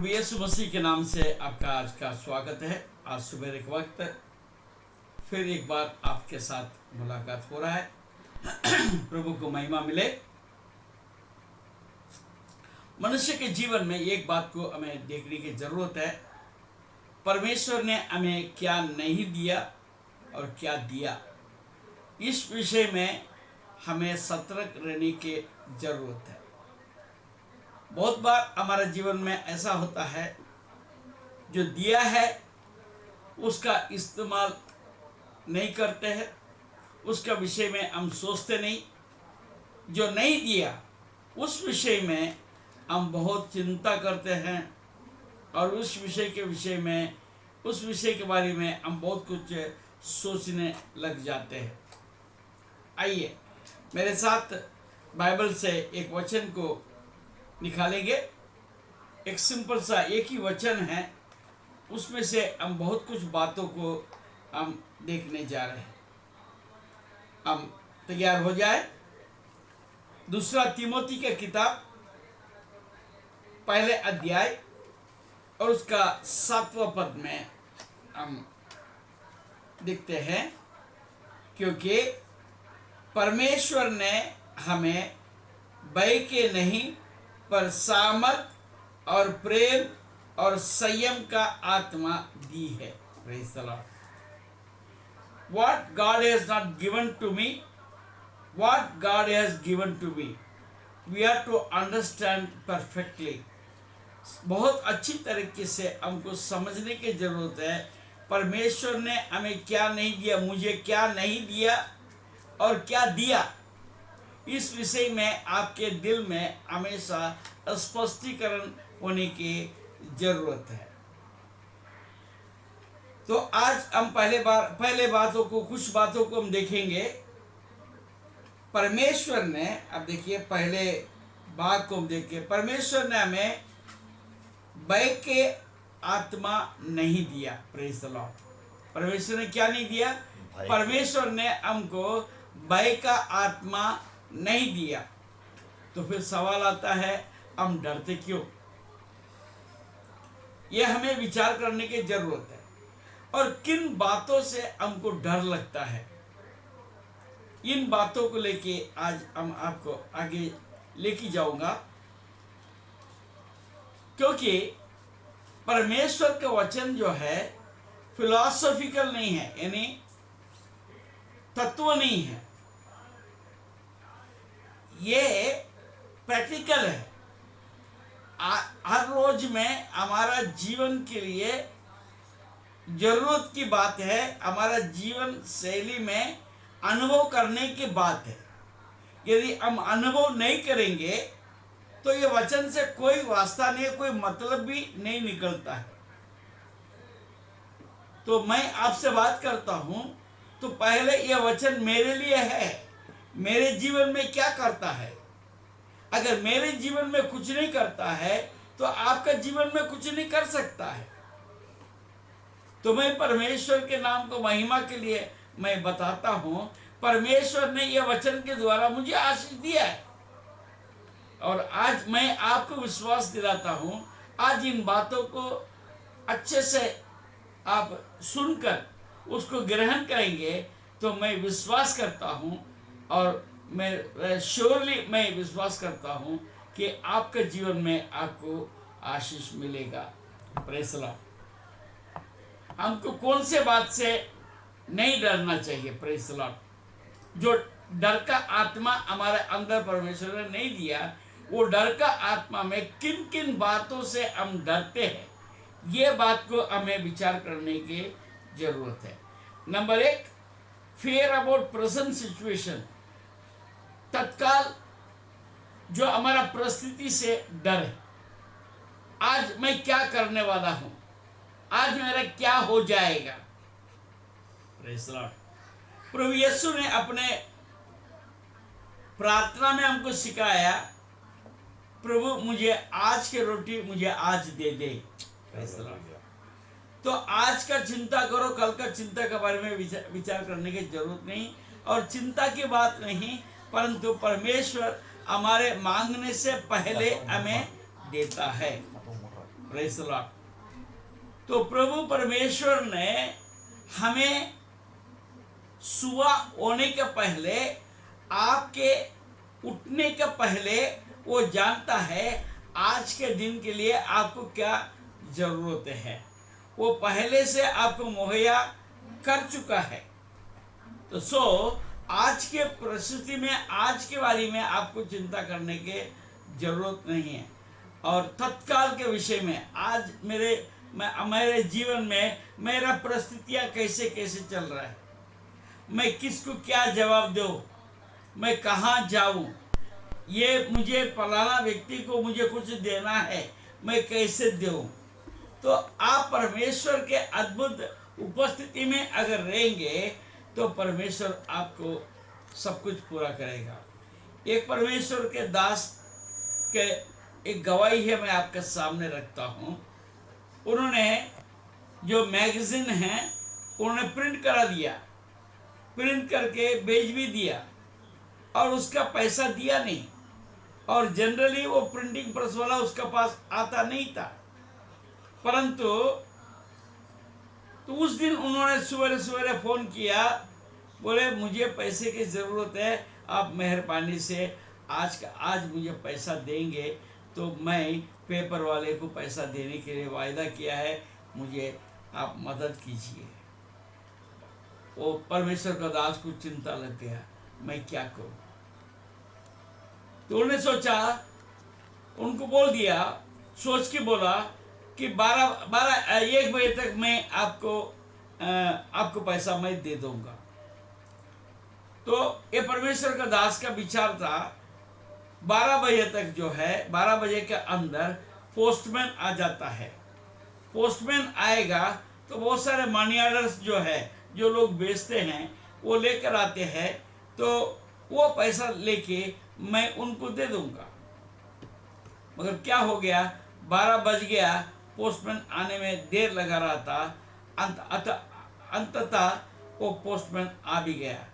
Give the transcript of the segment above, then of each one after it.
प्रभु यीशु मसीह के नाम से आपका आज का स्वागत है। आज सुबह के वक्त फिर एक बार आपके साथ मुलाकात हो रहा है। प्रभु को महिमा मिले। मनुष्य के जीवन में एक बात को हमें देखने की जरूरत है, परमेश्वर ने हमें क्या नहीं दिया और क्या दिया। इस विषय में हमें सतर्क रहने की जरूरत है। बहुत बार हमारे जीवन में ऐसा होता है, जो दिया है उसका इस्तेमाल नहीं करते हैं, उसका विषय में हम सोचते नहीं। जो नहीं दिया उस विषय में हम बहुत चिंता करते हैं और उस विषय के बारे में हम बहुत कुछ सोचने लग जाते हैं। आइए मेरे साथ बाइबल से एक वचन को निकालेंगे। एक सिंपल सा एक ही वचन है, उसमें से हम बहुत कुछ बातों को हम देखने जा रहे हैं। हम तैयार हो जाए। दूसरा तिमोथी की किताब पहले अध्याय और उसका 7वां पद में हम देखते हैं, क्योंकि परमेश्वर ने हमें भय के नहीं पर सामर्थ और प्रेम और संयम का आत्मा दी है। Praise the Lord. What God has not given to me, what God has given to me, we have to understand perfectly. बहुत अच्छी तरीके से हमको समझने की जरूरत है, परमेश्वर ने हमें क्या नहीं दिया, मुझे क्या नहीं दिया और क्या दिया। इस विषय में आपके दिल में हमेशा स्पष्टीकरण होने की जरूरत है। तो आज हम कुछ बातों को हम देखेंगे। परमेश्वर ने, अब देखिए पहले भाग को हम देखिए, परमेश्वर ने हमें भय के आत्मा नहीं दिया। Praise the Lord. परमेश्वर ने क्या नहीं दिया? परमेश्वर ने हमको भय का आत्मा नहीं दिया। तो फिर सवाल आता है, हम डरते क्यों? यह हमें विचार करने की जरूरत है। और किन बातों से हमको डर लगता है, इन बातों को लेके आज हम आपको आगे लेके जाऊंगा। क्योंकि परमेश्वर का वचन जो है फिलॉसफिकल नहीं है, यानी तत्व नहीं है, ये प्रैक्टिकल है। हर रोज में हमारा जीवन के लिए जरूरत की बात है, हमारा जीवन शैली में अनुभव करने की बात है। यदि हम अनुभव नहीं करेंगे तो ये वचन से कोई वास्ता नहीं है, कोई मतलब भी नहीं निकलता है। तो मैं आपसे बात करता हूं, तो पहले यह वचन मेरे लिए है, मेरे जीवन में क्या करता है। अगर मेरे जीवन में कुछ नहीं करता है तो आपका जीवन में कुछ नहीं कर सकता है। तो मैं परमेश्वर के नाम को महिमा के लिए मैं बताता हूं, परमेश्वर ने यह वचन के द्वारा मुझे आशीष दिया है। और आज मैं आपको विश्वास दिलाता हूं, आज इन बातों को अच्छे से आप सुनकर उसको ग्रहण करेंगे तो मैं विश्वास करता हूं, और मैं श्योरली मैं विश्वास करता हूं कि आपके जीवन में आपको आशीष मिलेगा। Praise the Lord. हमको कौन से बात से नहीं डरना चाहिए? Praise the Lord. जो डर का आत्मा हमारे अंदर परमेश्वर ने नहीं दिया, वो डर का आत्मा में किन किन बातों से हम डरते हैं, ये बात को हमें विचार करने की जरूरत है। Number 1, fear about present situation. तत्काल जो हमारा परिस्थिति से डर है, आज मैं क्या करने वाला हूं, आज मेरा क्या हो जाएगा। Praise the lord. प्रभु यीशु ने अपने प्रार्थना में हमको सिखाया, प्रभु मुझे आज की रोटी मुझे आज दे दे। Praise the lord. तो आज का चिंता करो, कल का चिंता के बारे में विचार करने की जरूरत नहीं। और चिंता की बात नहीं, परंतु परमेश्वर हमारे मांगने से पहले हमें देता है। Praise the lord. तो प्रभु परमेश्वर ने हमें सुबह होने के पहले, आपके उठने के पहले वो जानता है आज के दिन के लिए आपको क्या जरूरत है, वो पहले से आपको मुहैया कर चुका है। तो आज के परिस्थिति में, आज के बारे में आपको चिंता करने की जरूरत नहीं है। और तत्काल के विषय में आज मेरे जीवन में मेरा परिस्थितियां कैसे कैसे चल रहा है, मैं किसको क्या जवाब दूं, मैं कहाँ जाऊं, ये मुझे फलाना व्यक्ति को मुझे कुछ देना है, मैं कैसे दूं। तो आप परमेश्वर के अद्भुत उपस्थिति में अगर रहेंगे तो परमेश्वर आपको सब कुछ पूरा करेगा। एक परमेश्वर के दास के एक गवाही है, मैं आपके सामने रखता हूँ। उन्होंने जो मैगजीन है उन्होंने प्रिंट करा दिया, प्रिंट करके भेज भी दिया और उसका पैसा दिया नहीं। और जनरली वो प्रिंटिंग प्रेस वाला उसका पास आता नहीं था, परंतु तो उस दिन उन्होंने सवेरे सवेरे फ़ोन किया, बोले मुझे पैसे की ज़रूरत है, आप मेहरबानी से आज मुझे पैसा देंगे तो मैं पेपर वाले को पैसा देने के लिए वायदा किया है, मुझे आप मदद कीजिए। वो परमेश्वर का दास को चिंता लग गया, मैं क्या करूं। तो उन्होंने सोचा, उनको बोल दिया, सोच के बोला कि 1 बजे तक मैं आपको पैसा मैं दे दूंगा। तो ये परमेश्वर का दास का विचार था, 12 बजे तक जो है, 12 बजे के अंदर पोस्टमैन आ जाता है। पोस्टमैन आएगा तो बहुत सारे मनी ऑर्डर्स जो है, जो लोग बेचते हैं वो लेकर आते हैं, तो वो पैसा लेके मैं उनको दे दूंगा। मगर क्या हो गया, 12 बज गया, पोस्टमैन आने में देर लगा रहा था। अंततः वो पोस्टमैन आ भी गया।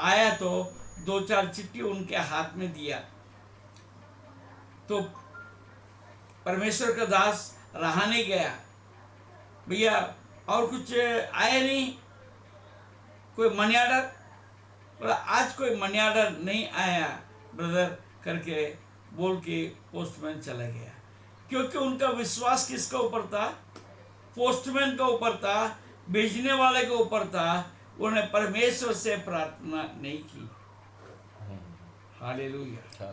आया तो 2-4 चिट्ठी उनके हाथ में दिया। तो परमेश्वर का दास रहा नहीं गया, भैया और कुछ आया नहीं, कोई मनी ऑर्डर, बोला आज कोई मनी ऑर्डर नहीं आया ब्रदर करके बोल के पोस्टमैन चला गया। क्योंकि उनका विश्वास किसका ऊपर था, पोस्टमैन का ऊपर था, भेजने वाले के ऊपर था। उन्होंने परमेश्वर से प्रार्थना नहीं की। हालेलुया।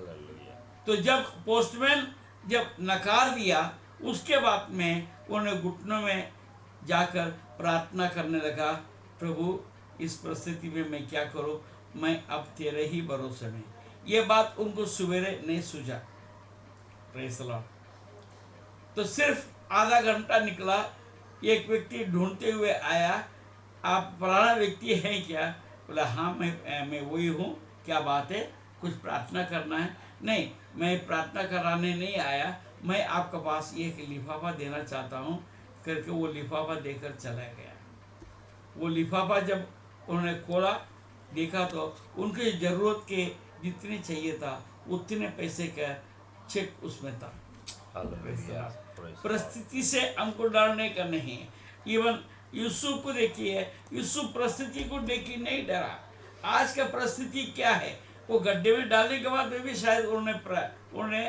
तो जब पोस्टमैन जब नकार दिया, उसके बाद में उन्होंने घुटनों में जाकर प्रार्थना करने लगा, प्रभु इस परिस्थिति में मैं क्या करूं, मैं अब तेरे ही भरोसे में। ये बात उनको सवेरे नहीं सूझा। Praise the lord. तो सिर्फ आधा घंटा निकला, एक व्यक्ति ढूंढते हुए आया, आप फलाना व्यक्ति हैं क्या? बोला हाँ मैं वही हूँ, क्या बात है, कुछ प्रार्थना करना है? नहीं, मैं प्रार्थना कराने नहीं आया, मैं आपके पास एक लिफाफा देना चाहता हूँ करके वो लिफाफा देकर चला गया। वो लिफाफा जब उन्होंने खोला, देखा तो उनकी ज़रूरत के जितने चाहिए था उतने पैसे का चेक उसमें था। परिस्थिति से हमको डरने का नहीं है। इवन यूसुफ को देखिए, यूसुफ परिस्थिति को देख के नहीं डरा। आज का परिस्थिति क्या है, वो गड्ढे में डालने के बाद में भी शायद उन्होंने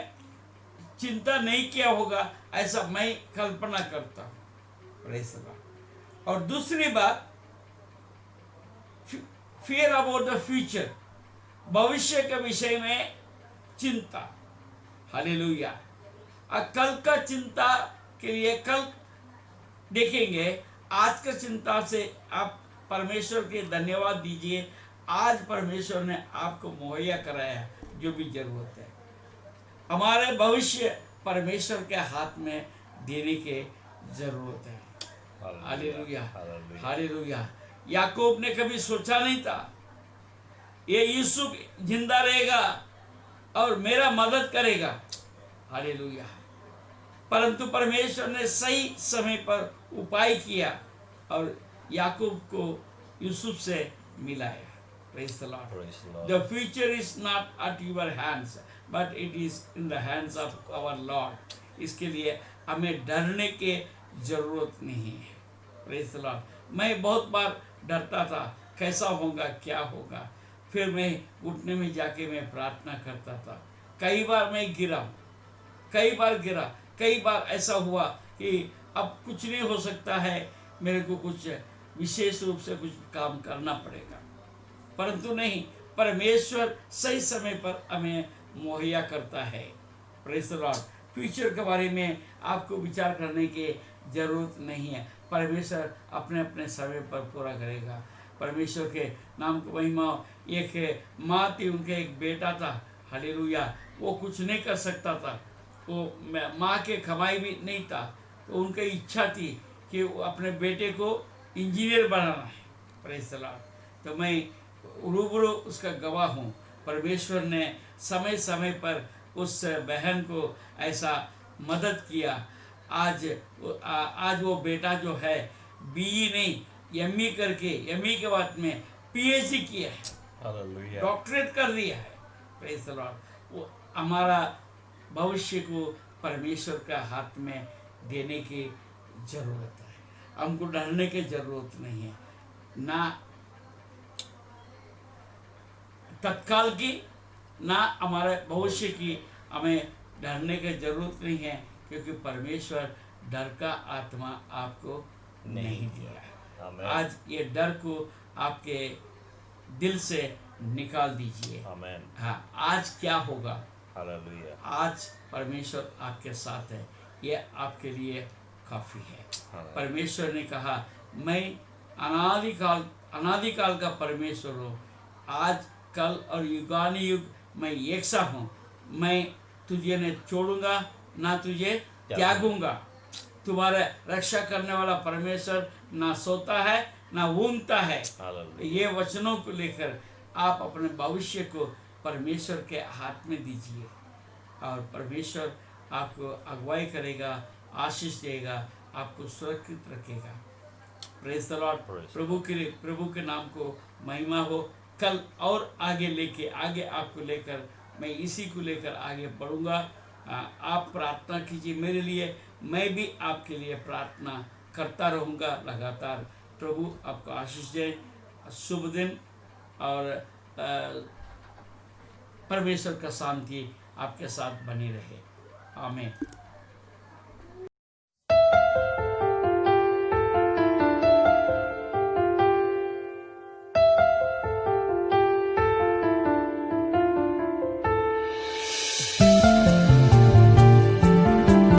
चिंता नहीं किया होगा, ऐसा मैं कल्पना करता हूँ। और दूसरी बात, फियर अबाउट द फ्यूचर, भविष्य के विषय में चिंता। हालेलुया। कल का चिंता के लिए कल देखेंगे, आज का चिंता से आप परमेश्वर के धन्यवाद दीजिए। आज परमेश्वर ने आपको मुहैया कराया जो भी जरूरत है। हमारे भविष्य परमेश्वर के हाथ में देने की जरूरत है। Hallelujah, hallelujah. याकूब ने कभी सोचा नहीं था ये यूसुफ जिंदा रहेगा और मेरा मदद करेगा। हालेलुया। परंतु परमेश्वर ने सही समय पर उपाय किया और याकूब को यूसुफ से मिलाया। Praise the Lord. The future is not at your hands, but it is in the hands of our Lord. इसके लिए हमें डरने की ज़रूरत नहीं है। Praise the Lord. मैं बहुत बार डरता था, कैसा होगा, क्या होगा। फिर मैं घुटने में जाके मैं प्रार्थना करता था। कई बार मैं गिरा, कई बार ऐसा हुआ कि अब कुछ नहीं हो सकता है, मेरे को कुछ विशेष रूप से कुछ काम करना पड़ेगा। परंतु नहीं, परमेश्वर सही समय पर हमें मुहैया करता है। Praise the Lord. फ्यूचर के बारे में आपको विचार करने की ज़रूरत नहीं है, परमेश्वर अपने अपने समय पर पूरा करेगा। परमेश्वर के नाम को महिमा। एक माँ थी, उनके एक बेटा था, हालेलुया। वो कुछ नहीं कर सकता था, वो माँ के कमाई भी नहीं था, तो उनकी इच्छा थी कि वो अपने बेटे को इंजीनियर बनाना है। Praise the lord. तो मैं रूबरू उसका गवाह हूँ। परमेश्वर ने समय समय पर उस बहन को ऐसा मदद किया। आज वो बेटा जो है बीई नहीं एमई करके, एमई के बाद में पीएचडी किया है, हालेलुया। डॉक्टरेट कर लिया है। Praise the Lord. वो हमारा भविष्य को परमेश्वर का हाथ में देने की ज़रूरत है। हमको डरने की ज़रूरत नहीं है, ना तत्काल की, ना हमारे भविष्य की हमें डरने की ज़रूरत नहीं है, क्योंकि परमेश्वर डर का आत्मा आपको नहीं दिया है। आमीन। आज ये डर को आपके दिल से निकाल दीजिए। आमीन। हाँ, आज क्या होगा, हालेलुया। आज परमेश्वर आपके साथ है, ये आपके लिए काफ़ी है। परमेश्वर ने कहा, मैं अनादिकाल का परमेश्वर हूँ, आज कल और युगानुयुग मैं एक सा हूँ। मैं तुझे न छोड़ूंगा, ना तुझे त्यागूंगा। तुम्हारे रक्षा करने वाला परमेश्वर ना सोता है ना ऊँगता है। ये वचनों को लेकर आप अपने भविष्य को परमेश्वर के हाथ में दीजिए, और परमेश्वर आपको अगुवाई करेगा, आशीष देगा, आपको सुरक्षित रखेगा। Praise the lord. प्रभु के नाम को महिमा हो। कल और आगे आपको लेकर, मैं इसी को लेकर आगे बढ़ूंगा। आप प्रार्थना कीजिए मेरे लिए, मैं भी आपके लिए प्रार्थना करता रहूँगा लगातार। प्रभु आपको आशीष दे। शुभ दिन, और परमेश्वर का शांति आपके साथ बनी रहे। आमीन।